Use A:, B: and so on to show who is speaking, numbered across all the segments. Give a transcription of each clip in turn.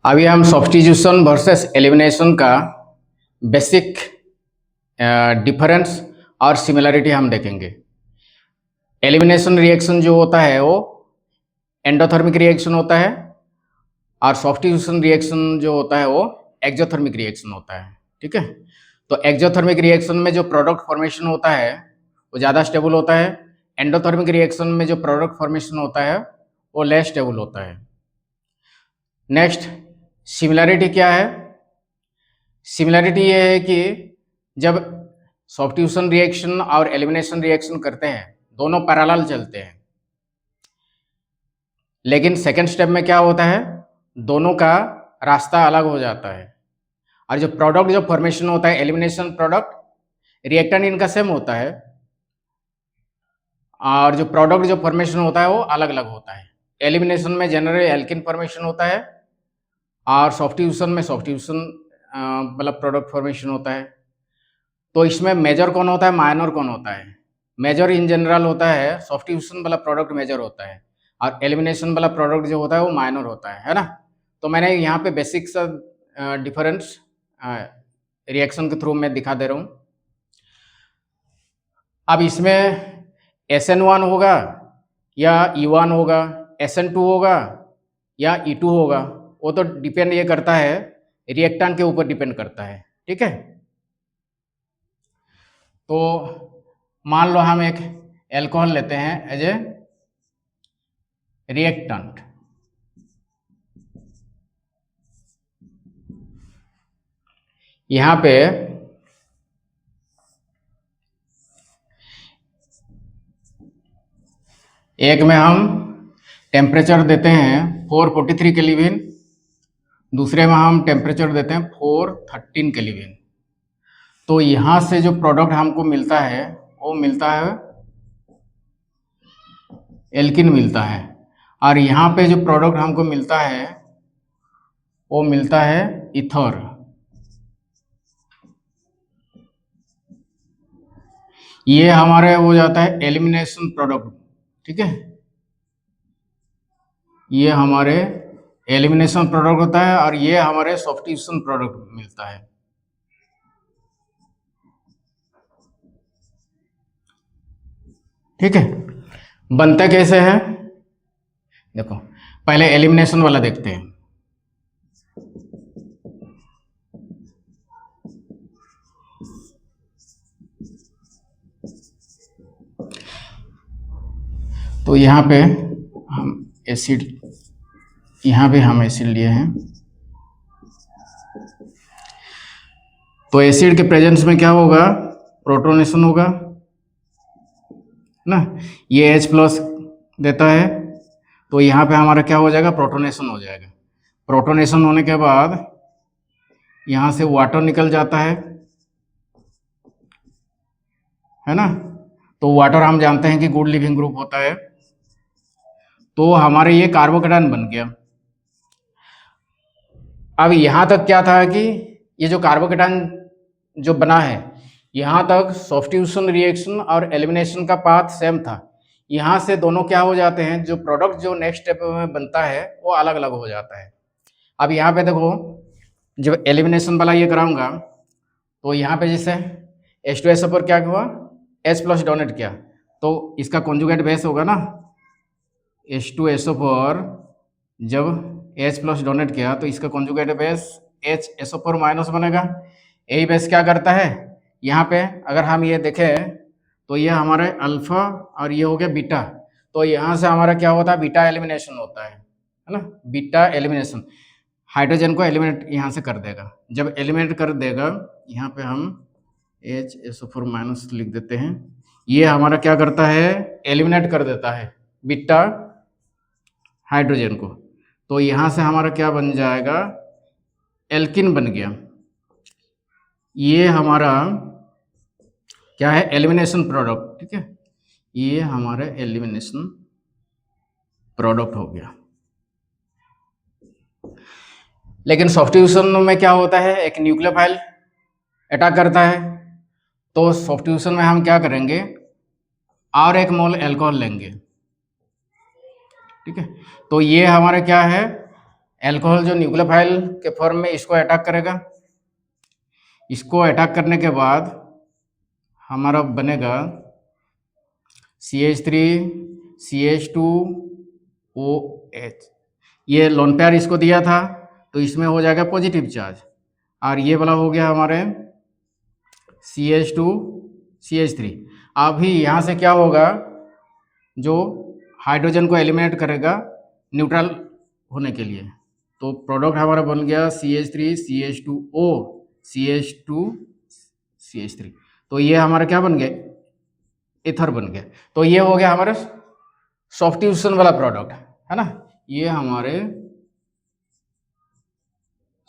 A: अभी हम substitution versus elimination का बेसिक डिफरेंस और सिमिलरिटी हम देखेंगे। एलिमिनेशन रिएक्शन जो होता है वो एंडोथर्मिक रिएक्शन होता है और सब्स्टिट्यूशन रिएक्शन जो होता है वो एक्सोथर्मिक रिएक्शन होता है। ठीक है, तो एक्सोथर्मिक रिएक्शन में जो प्रोडक्ट फॉर्मेशन होता है वो ज़्यादा स्टेबल होता है। एंडोथर्मिक रिएक्शन में जो प्रोडक्ट फॉर्मेशन होता है वो लेस स्टेबल होता है। नेक्स्ट, सिमिलरिटी क्या है? सिमिलरिटी ये है कि जब सब्स्टिट्यूशन रिएक्शन और एलिमिनेशन रिएक्शन करते हैं दोनों पैरेलल चलते हैं, लेकिन सेकेंड स्टेप में क्या होता है, दोनों का रास्ता अलग हो जाता है। और जो प्रोडक्ट जो फॉर्मेशन होता है एलिमिनेशन प्रोडक्ट, रिएक्टेंट इनका सेम होता है और जो प्रोडक्ट जो फॉर्मेशन होता है वो अलग अलग होता है। एलिमिनेशन में जनरली एल्किन फॉर्मेशन होता है और सब्स्टिट्यूशन में सब्स्टिट्यूशन मतलब प्रोडक्ट फॉर्मेशन होता है। तो इसमें मेजर कौन होता है, माइनर कौन होता है? मेजर इन जनरल होता है, सब्स्टिट्यूशन वाला प्रोडक्ट मेजर होता है और एलिमिनेशन वाला प्रोडक्ट जो होता है वो माइनर होता है ना। तो मैंने यहाँ पे बेसिक सा डिफरेंस रिएक्शन के थ्रू मैं दिखा दे रहा हूँ। अब इसमें SN1 होगा या E1 होगा, SN2 होगा या E2 होगा, वो तो डिपेंड ये करता है रिएक्टेंट के ऊपर डिपेंड करता है। ठीक है, तो मान लो हम एक एल्कोहल लेते हैं एज ए रिएक्टेंट। यहाँ पे एक में हम टेम्परेचर देते हैं 443 केल्विन, दूसरे में हम टेम्परेचर देते हैं 413 केल्विन। तो यहाँ से जो प्रोडक्ट हमको मिलता है वो मिलता है एल्किन मिलता है, और यहाँ पे जो प्रोडक्ट हमको मिलता है वो मिलता है ईथर। ये हमारे हो जाता है एलिमिनेशन प्रोडक्ट। ठीक है, ये हमारे एलिमिनेशन प्रोडक्ट होता है और ये हमारे सब्स्टिट्यूशन प्रोडक्ट मिलता है। ठीक है, बनता कैसे है देखो, पहले एलिमिनेशन वाला देखते हैं। तो यहाँ पे हम एसिड, यहाँ पे हम एसिड लिए हैं, तो एसिड के प्रेजेंस में क्या होगा, प्रोटोनेशन होगा ना। ये H+ देता है तो यहाँ पे हमारा क्या हो जाएगा, प्रोटोनेशन हो जाएगा। प्रोटोनेशन होने के बाद यहाँ से वाटर निकल जाता है ना। तो वाटर हम जानते हैं कि गुड लिविंग ग्रुप होता है, तो हमारे ये कार्बोकेटायन बन गया। अब यहाँ तक क्या था कि ये जो कार्बोकेटायन जो बना है, यहाँ तक सब्स्टिट्यूशन रिएक्शन और एलिमिनेशन का पाथ सेम था। यहाँ से दोनों क्या हो जाते हैं, जो प्रोडक्ट जो नेक्स्ट स्टेप में बनता है वो अलग अलग हो जाता है। अब यहाँ पे देखो, जब एलिमिनेशन वाला ये कराऊंगा तो यहाँ पे जैसे H2SO पर क्या हुआ, H+ डोनेट किया, तो इसका कॉन्जुगेट बेस होगा ना। H2SO पर जब H+ डोनेट किया तो इसका कॉन्जुगेट बेस HSO4 माइनस बनेगा। यही बेस क्या करता है, यहाँ पे अगर हम ये देखें तो ये हमारे अल्फा और ये हो गया बीटा, तो यहाँ से हमारा क्या होता है, बीटा एलिमिनेशन होता है ना। बीटा एलिमिनेशन हाइड्रोजन को एलिमिनेट यहाँ से कर देगा। जब एलिमिनेट कर देगा, यहाँ पे हम HSO4 माइनस लिख देते हैं, ये हमारा क्या करता है, एलिमिनेट कर देता है बीटा हाइड्रोजन को। तो यहाँ से हमारा क्या बन जाएगा, एल्किन बन गया। ये हमारा क्या है, एलिमिनेशन प्रोडक्ट। ठीक है, ये हमारा एलिमिनेशन प्रोडक्ट हो गया। लेकिन सब्स्टिट्यूशन में क्या होता है, एक न्यूक्लियोफाइल अटैक करता है, तो सब्स्टिट्यूशन में हम क्या करेंगे, और एक मोल अल्कोहल लेंगे। ठीक है, तो ये हमारा क्या है, एल्कोहल जो न्यूक्लियोफाइल के फॉर्म में इसको अटैक करेगा, इसको अटैक करने के बाद हमारा बनेगा CH3 CH2OH। ये लोन पेयर इसको दिया था तो इसमें हो जाएगा पॉजिटिव चार्ज, और ये वाला हो गया हमारे CH2 CH3। अभी यहाँ से क्या होगा, जो हाइड्रोजन को एलिमिनेट करेगा न्यूट्रल होने के लिए, तो प्रोडक्ट हमारा बन गया CH3 CH2O CH2 CH3। तो ये हमारा क्या बन गया, एथर बन गया। तो ये हो गया हमारा सॉफ्टिट्यूशन वाला प्रोडक्ट, है ना। ये हमारे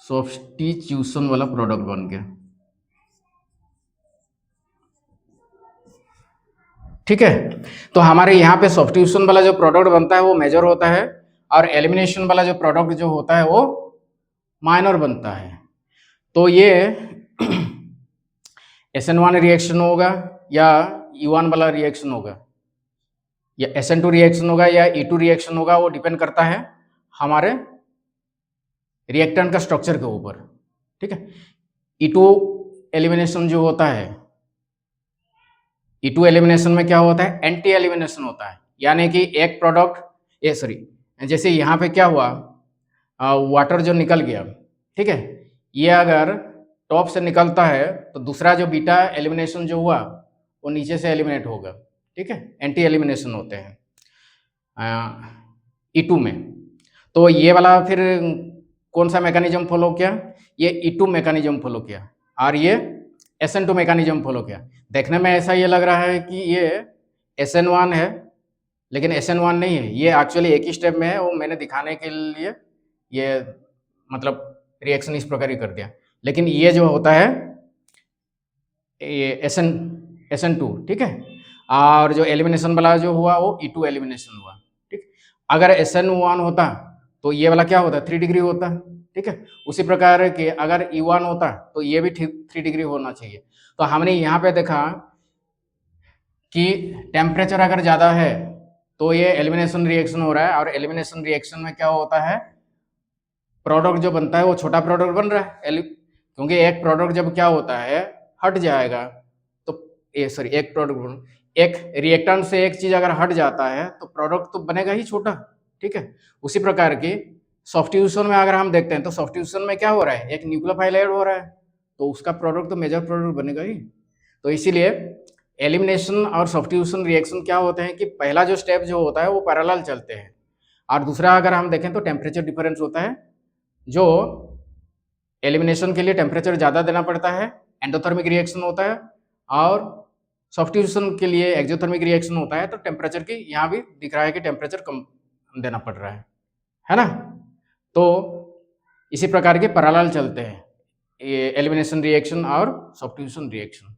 A: सॉफ्टिट्यूशन वाला प्रोडक्ट बन गया, ठीक है। तो हमारे यहाँ पे सॉफ्टिट्यूशन वाला जो प्रोडक्ट बनता है वो मेजर होता है, और एलिमिनेशन वाला जो प्रोडक्ट जो होता है वो माइनर बनता है। तो ये SN1 रिएक्शन होगा या E1 वाला रिएक्शन होगा या SN2 रिएक्शन होगा या E2 रिएक्शन होगा, वो डिपेंड करता है हमारे रिएक्टेंट का स्ट्रक्चर के ऊपर, ठीक है। E2 एलिमिनेशन जो होता है, E2 एलिमिनेशन में क्या होता है, एंटी एलिमिनेशन होता है, यानी कि एक प्रोडक्ट जैसे यहाँ पे क्या हुआ, वाटर जो निकल गया, ठीक है, ये अगर टॉप से निकलता है तो दूसरा जो बीटा एलिमिनेशन जो हुआ वो नीचे से एलिमिनेट होगा, ठीक है। एंटी एलिमिनेशन होते हैं E2 में। तो ये वाला फिर कौन सा मैकेनिज्म फॉलो किया, ये E2 मैकेनिज्म फॉलो किया, और ये SN2 मैकेनिज्म फॉलो किया। देखने में ऐसा ये लग रहा है कि ये SN1 है, लेकिन SN1 नहीं है, ये एक्चुअली एक ही स्टेप में है। वो मैंने दिखाने के लिए ये मतलब रिएक्शन इस प्रकार ही कर दिया, लेकिन ये जो होता है ये SN2, ठीक है। और जो एलिमिनेशन वाला जो हुआ वो E2 एलिमिनेशन हुआ, ठीक। अगर SN1 होता तो ये वाला क्या होता, 3 डिग्री होता, ठीक है। उसी प्रकार के अगर E1 होता तो ये भी 3 डिग्री होना चाहिए। तो हमने यहाँ पे देखा कि टेम्परेचर अगर ज़्यादा है तो ये एलिमिनेशन रिएक्शन हो रहा है, और एलिमिनेशन रिएक्शन में क्या होता है, प्रोडक्ट जो बनता है वो छोटा प्रोडक्ट बन रहा है, क्योंकि एक प्रोडक्ट जब क्या होता है हट जाएगा तो एक रिएक्टेंट से एक चीज अगर हट जाता है तो प्रोडक्ट तो बनेगा ही छोटा, ठीक है। उसी प्रकार की सॉफ्टिट्यूशन में अगर हम देखते हैं तो सॉफ्टिट्यूशन में क्या हो रहा है, एक न्यूक्लियोफाइल ऐड हो रहा है, तो उसका प्रोडक्ट तो मेजर प्रोडक्ट बनेगा ही। तो इसीलिए एलिमिनेशन और सॉफ्टिट्यूशन रिएक्शन क्या होते हैं कि पहला जो स्टेप जो होता है वो पैरेलल चलते हैं, और दूसरा अगर हम देखें तो टेम्परेचर डिफरेंस होता है, जो एलिमिनेशन के लिए टेम्परेचर ज़्यादा देना पड़ता है, एंडोथर्मिक रिएक्शन होता है, और सॉफ्टिट्यूशन के लिए एक्सोथर्मिक रिएक्शन होता है। तो टेम्परेचर की यहाँ भी दिख रहा है कि टेम्परेचर कम देना पड़ रहा है ना। तो इसी प्रकार के पैरेलल चलते हैं ये एलिमिनेशन रिएक्शन और सॉफ्टिट्यूशन रिएक्शन।